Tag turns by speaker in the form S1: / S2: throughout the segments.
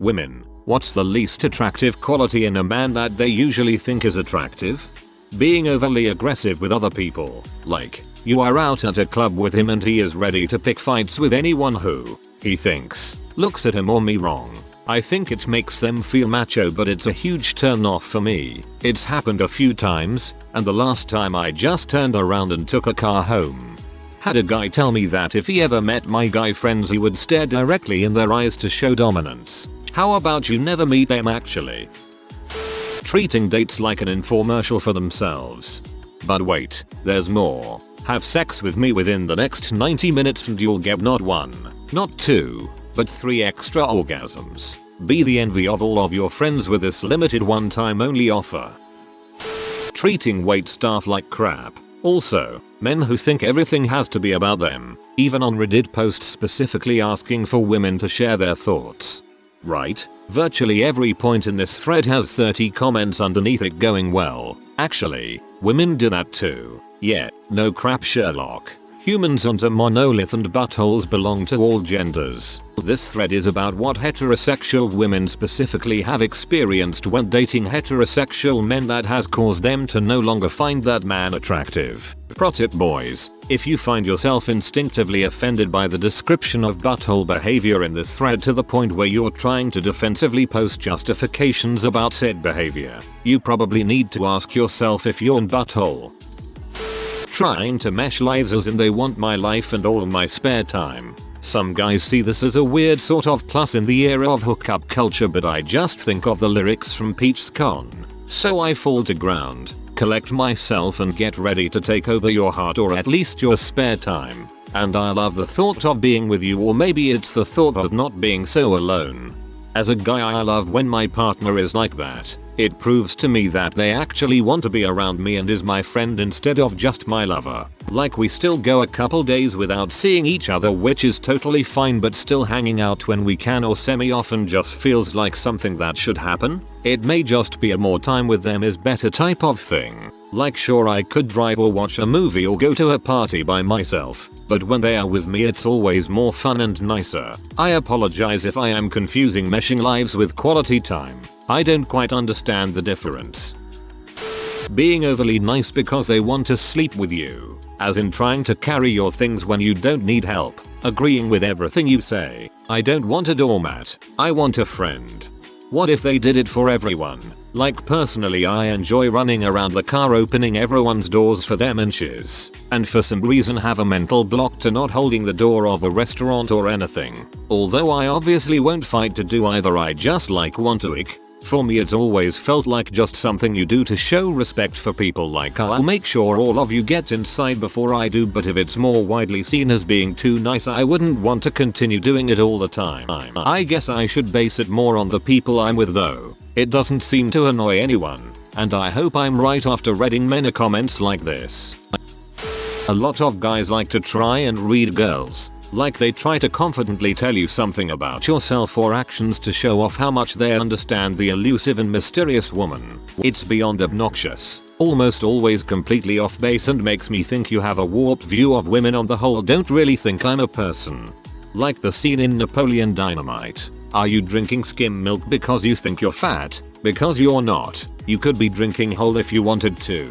S1: Women, what's the least attractive quality in a man that they usually think is attractive? Being overly aggressive with other people. Like, you are out at a club with him and he is ready to pick fights with anyone who, he thinks, looks at him or me wrong. I think it makes them feel macho, but it's a huge turn off for me. It's happened a few times, and the last time I just turned around and took a car home. Had a guy tell me that if he ever met my guy friends he would stare directly in their eyes to show dominance. How about you never meet them actually? Treating dates like an infomercial for themselves. But wait, there's more. Have sex with me within the next 90 minutes and you'll get not 1, not 2, but 3 extra orgasms. Be the envy of all of your friends with this limited one-time only offer. Treating wait staff like crap. Also, men who think everything has to be about them, even on Reddit posts specifically asking for women to share their thoughts. Right? Virtually every point in this thread has 30 comments underneath it going, well, actually, women do that too. Yeah, no crap Sherlock. Humans aren't a monolith and buttholes belong to all genders. This thread is about what heterosexual women specifically have experienced when dating heterosexual men that has caused them to no longer find that man attractive. Pro tip boys, if you find yourself instinctively offended by the description of butthole behavior in this thread to the point where you're trying to defensively post justifications about said behavior, you probably need to ask yourself if you're in butthole. Trying to mesh lives as in they want my life and all my spare time. Some guys see this as a weird sort of plus in the era of hookup culture, but I just think of the lyrics from Peach's Con. So I fall to ground, collect myself and get ready to take over your heart or at least your spare time. And I love the thought of being with you, or maybe it's the thought of not being so alone. As a guy, I love when my partner is like that. It proves to me that they actually want to be around me and is my friend instead of just my lover. Like, we still go a couple days without seeing each other, which is totally fine, but still hanging out when we can or semi-often just feels like something that should happen. It may just be a more time with them is better type of thing. Like, sure, I could drive or watch a movie or go to a party by myself, but when they are with me it's always more fun and nicer. I apologize if I am confusing meshing lives with quality time. I don't quite understand the difference. Being overly nice because they want to sleep with you, as in trying to carry your things when you don't need help, agreeing with everything you say. I don't want a doormat, I want a friend. What if they did it for everyone? Like, personally, I enjoy running around the car opening everyone's doors for them and shiz, and for some reason have a mental block to not holding the door of a restaurant or anything. Although I obviously won't fight to do either, I just want to ick. For me it's always felt like just something you do to show respect for people, like I'll make sure all of you get inside before I do, but if it's more widely seen as being too nice I wouldn't want to continue doing it all the time. I guess I should base it more on the people I'm with though. It doesn't seem to annoy anyone, and I hope I'm right after reading many comments like this. A lot of guys like to try and read girls. Like, they try to confidently tell you something about yourself or actions to show off how much they understand the elusive and mysterious woman. It's beyond obnoxious, almost always completely off base, and makes me think you have a warped view of women on the whole. Don't really think I'm a person. Like the scene in Napoleon Dynamite. Are you drinking skim milk because you think you're fat? Because you're not. You could be drinking whole if you wanted to.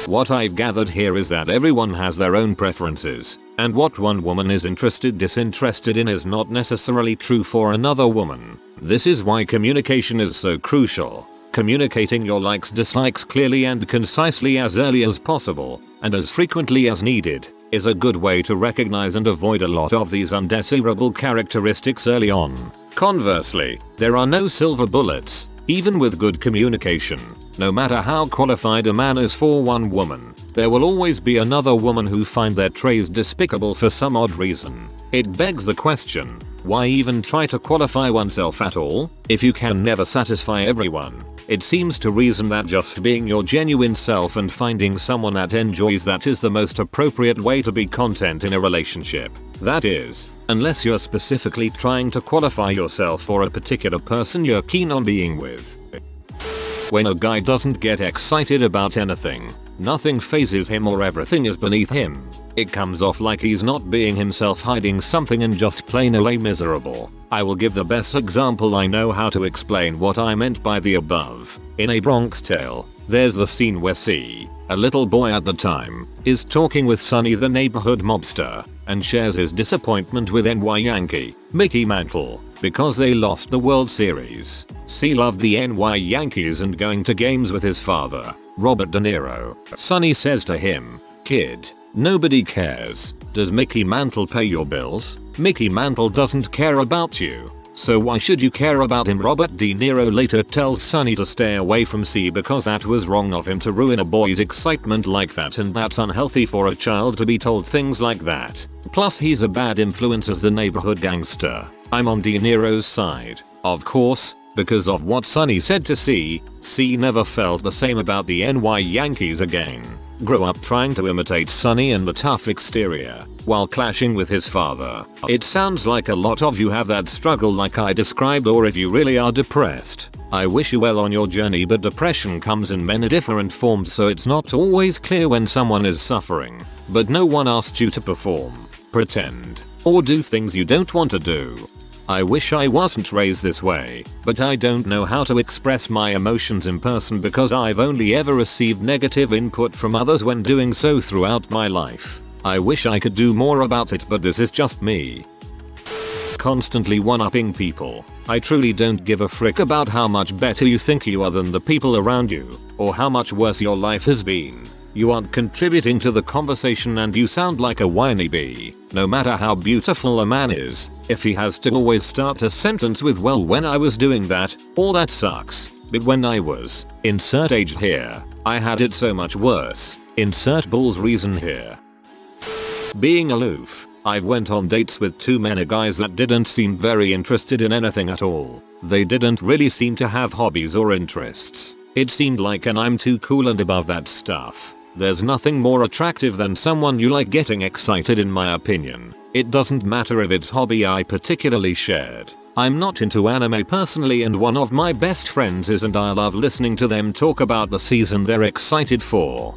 S1: What I've gathered here is that everyone has their own preferences, and what one woman is disinterested in is not necessarily true for another woman. This is why communication is so crucial. Communicating your likes dislikes clearly and concisely as early as possible, and as frequently as needed, is a good way to recognize and avoid a lot of these undesirable characteristics early on. Conversely, there are no silver bullets, even with good communication. No matter how qualified a man is for one woman, there will always be another woman who find their traits despicable for some odd reason. It begs the question, why even try to qualify oneself at all, if you can never satisfy everyone? It seems to reason that just being your genuine self and finding someone that enjoys that is the most appropriate way to be content in a relationship. That is, unless you're specifically trying to qualify yourself for a particular person you're keen on being with. When a guy doesn't get excited about anything, Nothing phases him or everything is beneath him. It comes off like he's not being himself, hiding something, and just plain old miserable. I will give the best example I know how to explain what I meant by the above. In A Bronx Tale, there's the scene where C, a little boy at the time, is talking with Sonny the neighborhood mobster, and shares his disappointment with NY Yankee, Mickey Mantle, because they lost the World Series. C loved the NY Yankees and going to games with his father, Robert De Niro. Sonny says to him, "Kid, nobody cares. Does Mickey Mantle pay your bills? Mickey Mantle doesn't care about you. So why should you care about him?" Robert De Niro later tells Sonny to stay away from C because that was wrong of him to ruin a boy's excitement like that, and that's unhealthy for a child to be told things like that. Plus he's a bad influence as the neighborhood gangster. I'm on De Niro's side, of course, because of what Sonny said to C. C never felt the same about the NY Yankees again. Grew up trying to imitate Sonny and the tough exterior, while clashing with his father. It sounds like a lot of you have that struggle like I described, or if you really are depressed, I wish you well on your journey, but depression comes in many different forms, so it's not always clear when someone is suffering. But no one asked you to perform, pretend, or do things you don't want to do. I wish I wasn't raised this way, but I don't know how to express my emotions in person because I've only ever received negative input from others when doing so throughout my life. I wish I could do more about it, but this is just me. Constantly one-upping people. I truly don't give a frick about how much better you think you are than the people around you, or how much worse your life has been. You aren't contributing to the conversation and you sound like a whiny bee. No matter how beautiful a man is, if he has to always start a sentence with "well, when I was doing that," or "that sucks, but when I was," insert age here, I had it so much worse, insert bull's reason here. Being aloof. I've went on dates with too many guys that didn't seem very interested in anything at all. They didn't really seem to have hobbies or interests. It seemed like an I'm too cool and above that stuff. There's nothing more attractive than someone you like getting excited, in my opinion. It doesn't matter if it's hobby I particularly shared. I'm not into anime personally, and one of my best friends is, and I love listening to them talk about the season they're excited for.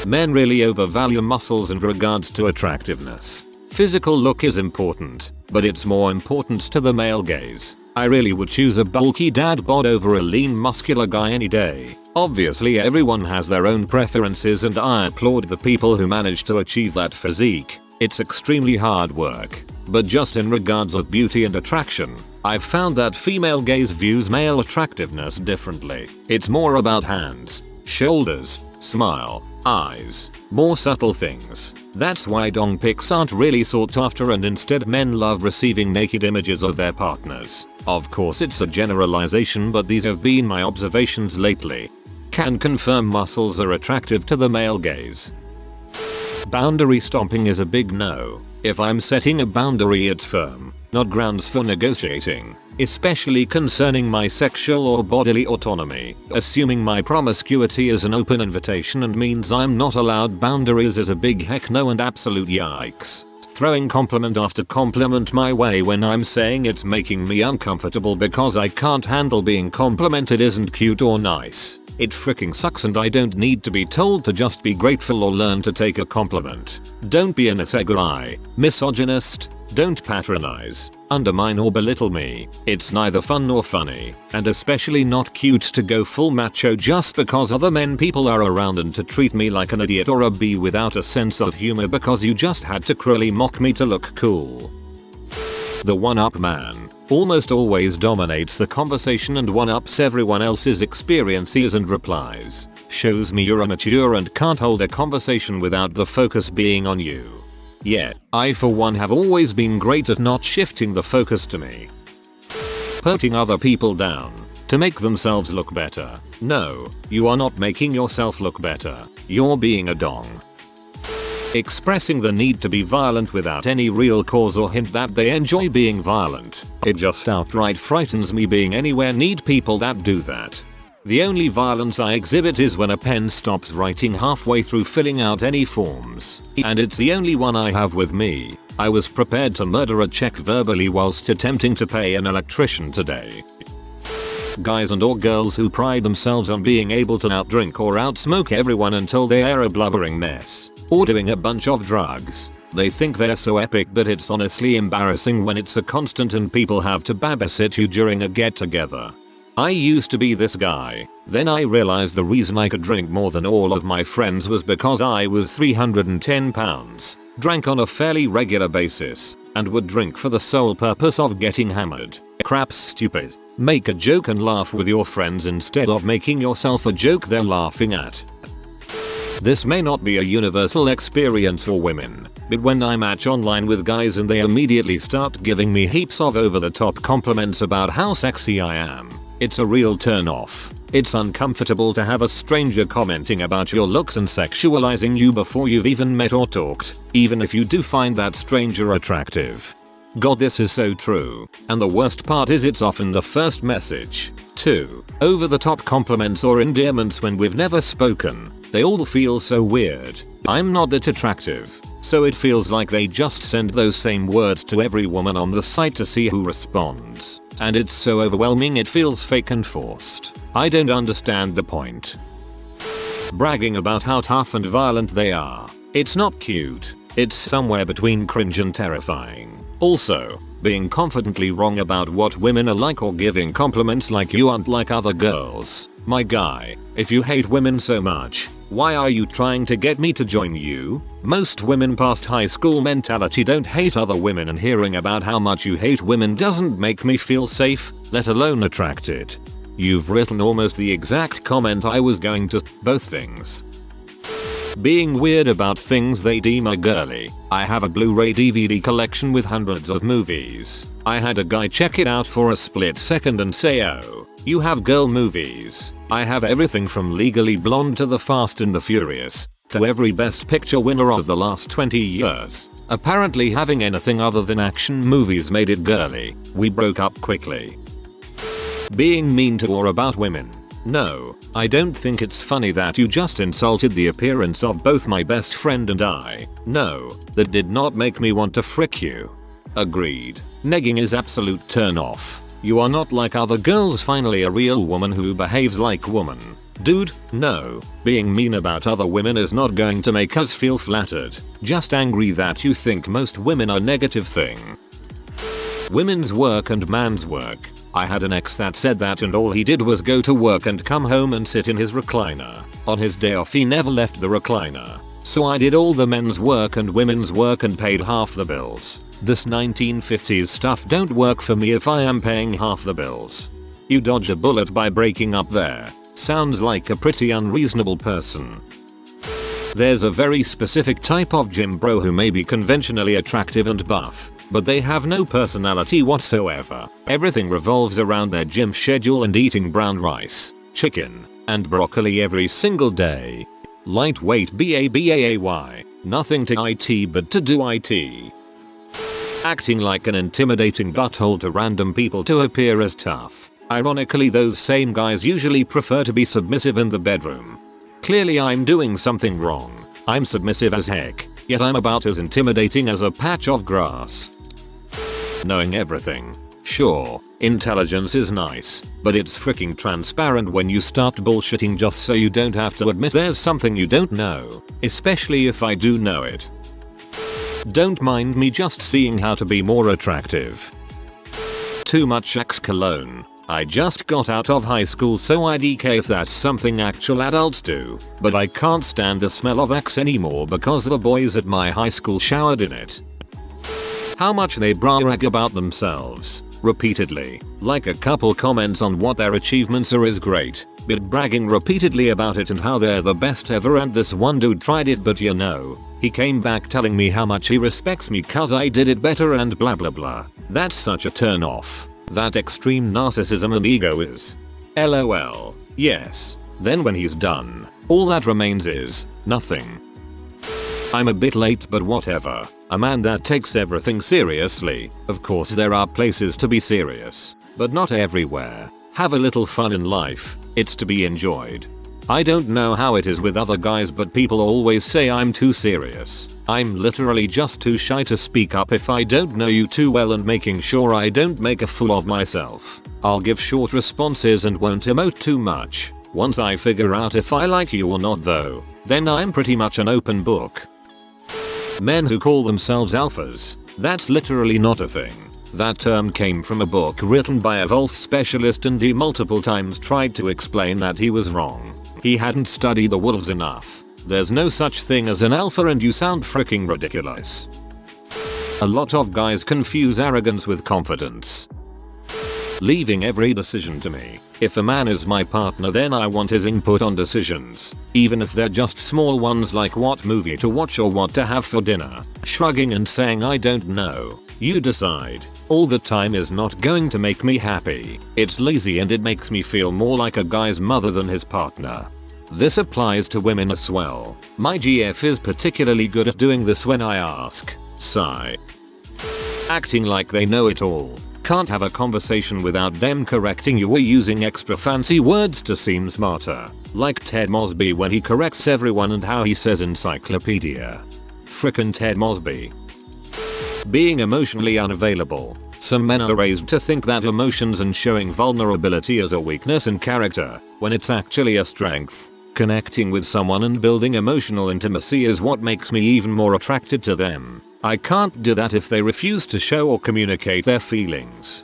S1: Men really overvalue muscles in regards to attractiveness. Physical look is important, but it's more important to the male gaze. I really would choose a bulky dad bod over a lean muscular guy any day. Obviously everyone has their own preferences, and I applaud the people who manage to achieve that physique. It's extremely hard work. But just in regards of beauty and attraction, I've found that female gaze views male attractiveness differently. It's more about hands, shoulders, smile, eyes, more subtle things. That's why dong pics aren't really sought after, and instead men love receiving naked images of their partners. Of course it's a generalization, but these have been my observations lately. Can confirm muscles are attractive to the male gaze. Boundary stomping is a big no. If I'm setting a boundary, it's firm, not grounds for negotiating, especially concerning my sexual or bodily autonomy. Assuming my promiscuity is an open invitation and means I'm not allowed boundaries is a big heck no and absolute yikes. Throwing compliment after compliment my way when I'm saying it's making me uncomfortable because I can't handle being complimented isn't cute or nice. It freaking sucks, and I don't need to be told to just be grateful or learn to take a compliment. Don't be an asegoi, misogynist. Don't patronize, undermine or belittle me. It's neither fun nor funny, and especially not cute to go full macho just because other men people are around and to treat me like an idiot or a bee without a sense of humor because you just had to cruelly mock me to look cool. The one-up man almost always dominates the conversation and one-ups everyone else's experiences and replies. Shows me you're immature and can't hold a conversation without the focus being on you. Yet, I for one have always been great at not shifting the focus to me. Putting other people down to make themselves look better. No, you are not making yourself look better. You're being a dong. Expressing the need to be violent without any real cause or hint that they enjoy being violent. It just outright frightens me being anywhere near people that do that. The only violence I exhibit is when a pen stops writing halfway through filling out any forms. And it's the only one I have with me. I was prepared to murder a check verbally whilst attempting to pay an electrician today. Guys and or girls who pride themselves on being able to outdrink or outsmoke everyone until they are a blubbering mess, or doing a bunch of drugs. They think they're so epic, but it's honestly embarrassing when it's a constant and people have to babysit you during a get together. I used to be this guy. Then I realized the reason I could drink more than all of my friends was because I was 310 pounds, drank on a fairly regular basis, and would drink for the sole purpose of getting hammered. Crap's stupid. Make a joke and laugh with your friends instead of making yourself a joke they're laughing at. This may not be a universal experience for women, but when I match online with guys and they immediately start giving me heaps of over-the-top compliments about how sexy I am, it's a real turn off. It's uncomfortable to have a stranger commenting about your looks and sexualizing you before you've even met or talked, even if you do find that stranger attractive. God, this is so true. And the worst part is it's often the first message. 2. Over-the-top compliments or endearments when we've never spoken. They all feel so weird. I'm not that attractive, so it feels like they just send those same words to every woman on the site to see who responds. And it's so overwhelming it feels fake and forced. I don't understand the point. Bragging about how tough and violent they are. It's not cute. It's somewhere between cringe and terrifying. Also, being confidently wrong about what women are like or giving compliments like you aren't like other girls. My guy, if you hate women so much, why are you trying to get me to join you? Most women past high school mentality don't hate other women, and hearing about how much you hate women doesn't make me feel safe, let alone attracted. You've written almost the exact comment I was going to. Both things. Being weird about things they deem are girly. I have a Blu-ray DVD collection with hundreds of movies. I had a guy check it out for a split second and say, "Oh, you have girl movies." I have everything from Legally Blonde to The Fast and the Furious, to every Best Picture winner of the last 20 years. Apparently having anything other than action movies made it girly. We broke up quickly. Being mean to or about women. No, I don't think it's funny that you just insulted the appearance of both my best friend and I. No, that did not make me want to frick you. Agreed. Negging is absolute turn off. You are not like other girls, finally a real woman who behaves like woman. Dude, no. Being mean about other women is not going to make us feel flattered. Just angry that you think most women are negative thing. Women's work and man's work. I had an ex that said that, and all he did was go to work and come home and sit in his recliner. On his day off he never left the recliner. So I did all the men's work and women's work and paid half the bills. This 1950s stuff don't work for me if I am paying half the bills. You dodge a bullet by breaking up there. Sounds like a pretty unreasonable person. There's a very specific type of gym bro who may be conventionally attractive and buff, but they have no personality whatsoever. Everything revolves around their gym schedule and eating brown rice, chicken, and broccoli every single day. Lightweight BABAAY. Nothing to IT but to do IT. Acting like an intimidating butthole to random people to appear as tough. Ironically, those same guys usually prefer to be submissive in the bedroom. Clearly I'm doing something wrong. I'm submissive as heck, yet I'm about as intimidating as a patch of grass. Knowing everything. Sure, intelligence is nice, but it's freaking transparent when you start bullshitting just so you don't have to admit there's something you don't know, especially if I do know it. Don't mind me just seeing how to be more attractive. Too much Axe cologne. I just got out of high school, so I DK if that's something actual adults do, but I can't stand the smell of Axe anymore because the boys at my high school showered in it. How much they brag about themselves. Repeatedly. Like a couple comments on what their achievements are is great, but bragging repeatedly about it and how they're the best ever, and this one dude tried it but you know, he came back telling me how much he respects me cause I did it better and blah blah blah. That's such a turn off. That extreme narcissism and ego is. LOL. Yes. Then when he's done, all that remains is nothing. I'm a bit late but whatever. A man that takes everything seriously. Of course there are places to be serious, but not everywhere. Have a little fun in life. It's to be enjoyed. I don't know how it is with other guys, but people always say I'm too serious. I'm literally just too shy to speak up if I don't know you too well, and making sure I don't make a fool of myself. I'll give short responses and won't emote too much. Once I figure out if I like you or not though, then I'm pretty much an open book. Men who call themselves alphas. That's literally not a thing. That term came from a book written by a wolf specialist, and he multiple times tried to explain that he was wrong. He hadn't studied the wolves enough. There's no such thing as an alpha, and you sound freaking ridiculous. A lot of guys confuse arrogance with confidence. Leaving every decision to me. If a man is my partner, then I want his input on decisions, even if they're just small ones like what movie to watch or what to have for dinner. Shrugging and saying I don't know, you decide, all the time is not going to make me happy. It's lazy and it makes me feel more like a guy's mother than his partner. This applies to women as well. My GF is particularly good at doing this when I ask. Sigh. Acting like they know it all. Can't have a conversation without them correcting you or using extra fancy words to seem smarter. Like Ted Mosby when he corrects everyone and how he says encyclopedia. Frickin' Ted Mosby. Being emotionally unavailable. Some men are raised to think that emotions and showing vulnerability is a weakness in character, when it's actually a strength. Connecting with someone and building emotional intimacy is what makes me even more attracted to them. I can't do that if they refuse to show or communicate their feelings.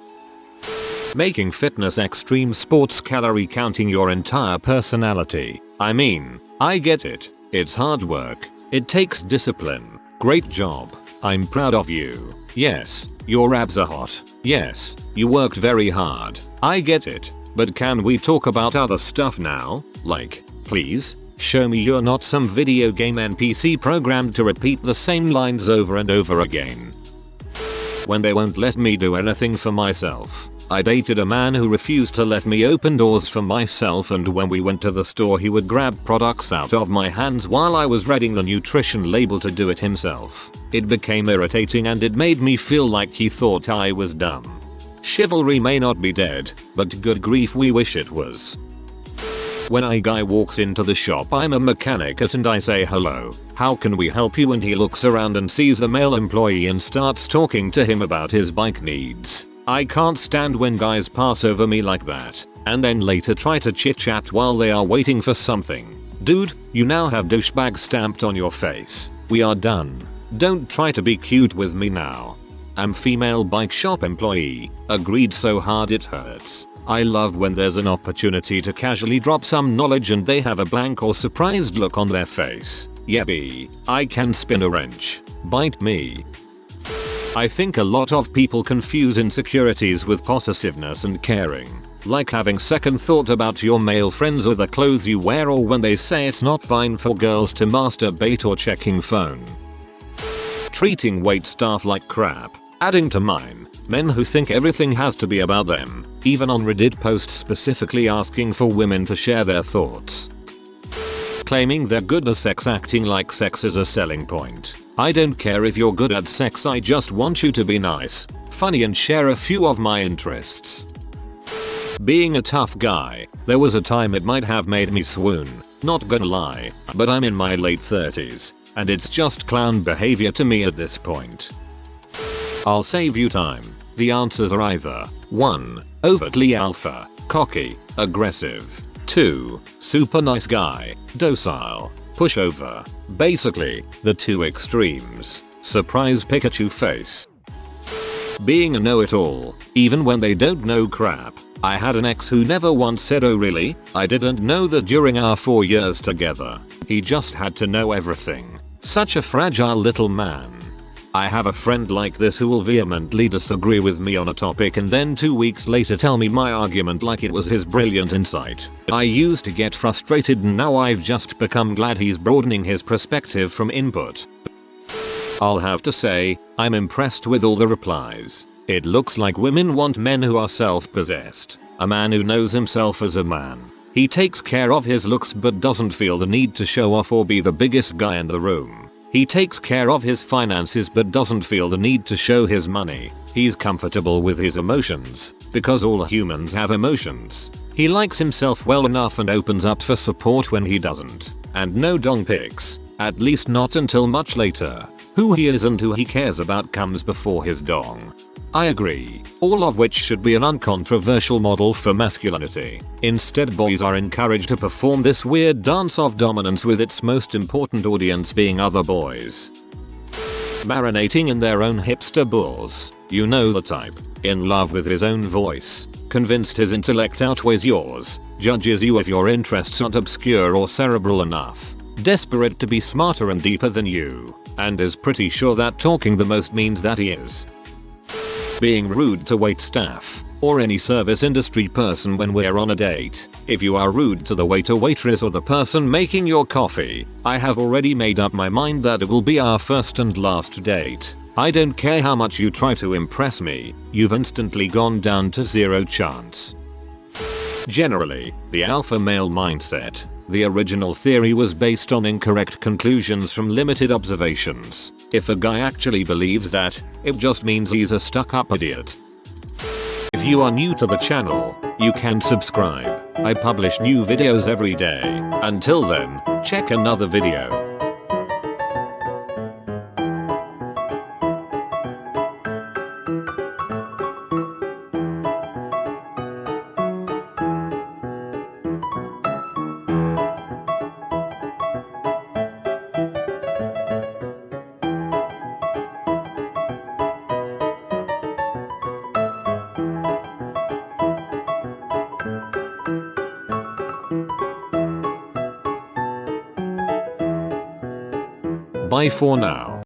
S1: Making fitness extreme sports calorie counting your entire personality. I mean, I get it. It's hard work. It takes discipline. Great job. I'm proud of you. Yes, your abs are hot. Yes, you worked very hard. I get it. But can we talk about other stuff now? Like, please? Show me you're not some video game NPC programmed to repeat the same lines over and over again. When they won't let me do anything for myself. I dated a man who refused to let me open doors for myself, and when we went to the store he would grab products out of my hands while I was reading the nutrition label to do it himself. It became irritating and it made me feel like he thought I was dumb. Chivalry may not be dead, but good grief we wish it was. When a guy walks into the shop I'm a mechanic at and I say hello, how can we help you, and he looks around and sees the male employee and starts talking to him about his bike needs. I can't stand when guys pass over me like that, and then later try to chit chat while they are waiting for something. Dude, you now have douchebag stamped on your face. We are done. Don't try to be cute with me now. I'm female bike shop employee. Agreed, so hard it hurts. I love when there's an opportunity to casually drop some knowledge and they have a blank or surprised look on their face. Yeah B, I can spin a wrench. Bite me. I think a lot of people confuse insecurities with possessiveness and caring. Like having second thought about your male friends or the clothes you wear, or when they say it's not fine for girls to masturbate or checking phone. Treating wait staff like crap. Adding to mine, men who think everything has to be about them, even on Reddit posts specifically asking for women to share their thoughts. Claiming they're good at sex, acting like sex is a selling point. I don't care if you're good at sex, I just want you to be nice, funny and share a few of my interests. Being a tough guy. There was a time it might have made me swoon, not gonna lie, but I'm in my late 30s, and it's just clown behavior to me at this point. I'll save you time. The answers are either 1. Overtly alpha, cocky, aggressive. 2. Super nice guy, docile, pushover. Basically, the two extremes. Surprise Pikachu face. Being a know-it-all, even when they don't know crap. I had an ex who never once said oh really? I didn't know that during our 4 years together. He just had to know everything. Such a fragile little man. I have a friend like this who will vehemently disagree with me on a topic and then 2 weeks later tell me my argument like it was his brilliant insight. I used to get frustrated and now I've just become glad he's broadening his perspective from input. I'll have to say, I'm impressed with all the replies. It looks like women want men who are self-possessed. A man who knows himself as a man. He takes care of his looks but doesn't feel the need to show off or be the biggest guy in the room. He takes care of his finances but doesn't feel the need to show his money. He's comfortable with his emotions, because all humans have emotions. He likes himself well enough and opens up for support when he doesn't. And no dong pics, at least not until much later. Who he is and who he cares about comes before his dong. I agree, all of which should be an uncontroversial model for masculinity. Instead, boys are encouraged to perform this weird dance of dominance with its most important audience being other boys. Marinating in their own hipster bulls, you know the type. In love with his own voice, convinced his intellect outweighs yours, judges you if your interests aren't obscure or cerebral enough, desperate to be smarter and deeper than you, and is pretty sure that talking the most means that he is. Being rude to waitstaff, or any service industry person when we're on a date. If you are rude to the waiter, waitress, or the person making your coffee, I have already made up my mind that it will be our first and last date. I don't care how much you try to impress me, you've instantly gone down to 0 chance. Generally, the alpha male mindset. The original theory was based on incorrect conclusions from limited observations. If a guy actually believes that, it just means he's a stuck-up idiot. If you are new to the channel, you can subscribe. I publish new videos every day. Until then, check another video. Bye for now.